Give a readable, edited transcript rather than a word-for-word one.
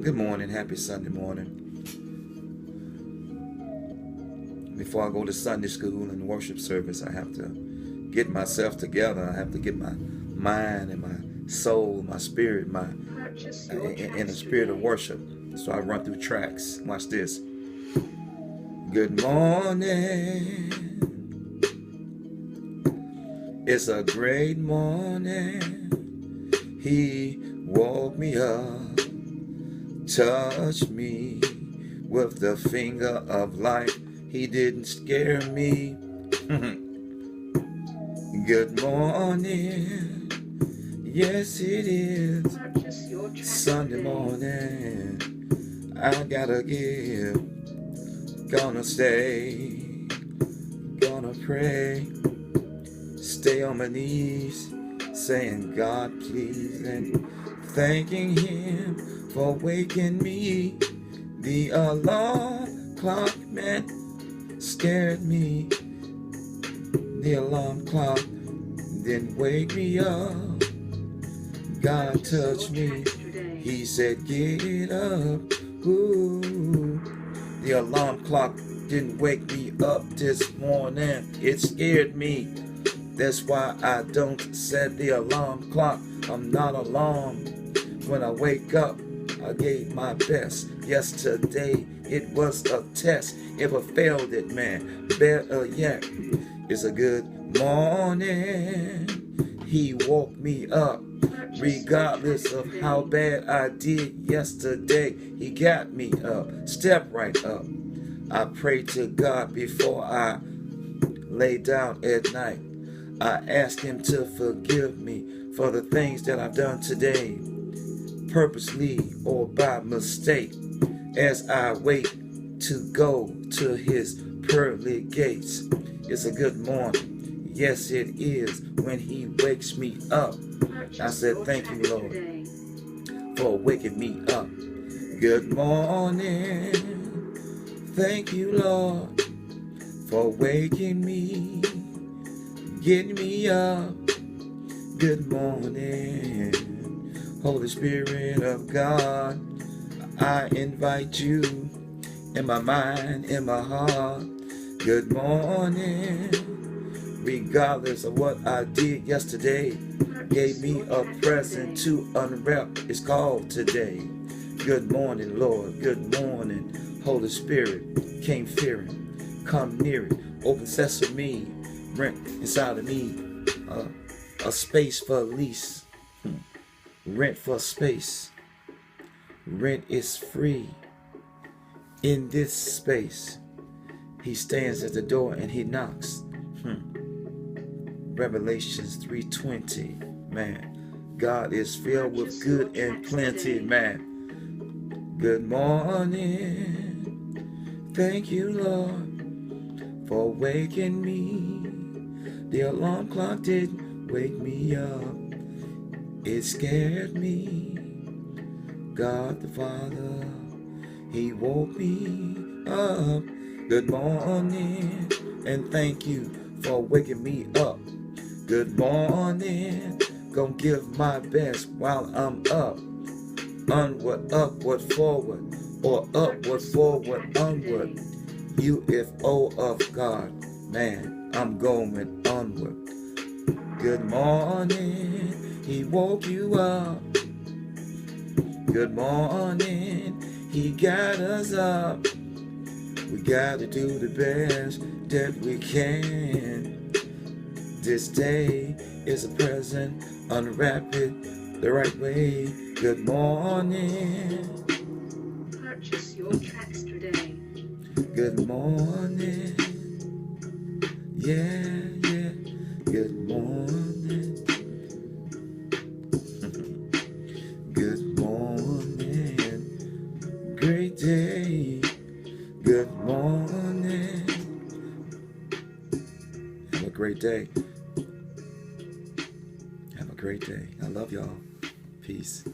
Good morning. Happy Sunday morning. Before I go to Sunday school and worship service, I have to get myself together. I have to get my mind and my soul, my spirit, in a spirit of worship. So I run through tracks. Watch this. Good morning. It's a great morning. He woke me up, touched me with the finger of life. He didn't scare me. Good morning. Yes, it is Sunday morning. I gotta give. Gonna stay. Gonna pray. Stay on my knees, saying, God, please, and thanking Him for waking me. The alarm clock, man, scared me. The alarm clock didn't wake me up. God touched me. He said, get up. Ooh. The alarm clock didn't wake me up this morning. It scared me. That's why I don't set the alarm clock. I'm not alarmed. When I wake up, I gave my best. Yesterday, it was a test. If I failed it, man, better yet, it's a good morning. He woke me up. Regardless of how bad I did yesterday, He got me up. Step right up. I pray to God before I lay down at night. I ask Him to forgive me for the things that I've done today, purposely or by mistake, as I wait to go to His pearly gates. It's a good morning. Yes, it is when He wakes me up. I said, thank you, Lord, for waking me up. Good morning. Thank you, Lord, for waking me. Get me up. Good morning. Holy Spirit of God, I invite you in my mind, in my heart. Good morning. Regardless of what I did yesterday, gave me a present to unwrap. It's called today. Good morning, Lord. Good morning, Holy Spirit. Came fearing. Come near it. Open sesame. Rent inside of me, a space for lease. Rent for space. Rent is free. In this space, He stands at the door and He knocks. Revelations 3:20. Man, God is filled with good and plenty. Man, good morning. Thank you, Lord, for waking me. The alarm clock didn't wake me up. It scared me. God the Father, He woke me up. Good morning, and thank you for waking me up. Good morning, gonna give my best while I'm up. Onward, upward, forward, or upward, forward, onward. UFO of God, man. I'm going onward. Good morning, He woke you up. Good morning, He got us up. We gotta do the best that we can. This day is a present, unwrap it the right way. Good morning. Purchase your tracks today. Good morning. Yeah, yeah. Good morning. Good morning. Great day. Good morning. Have a great day. Have a great day. I love y'all. Peace.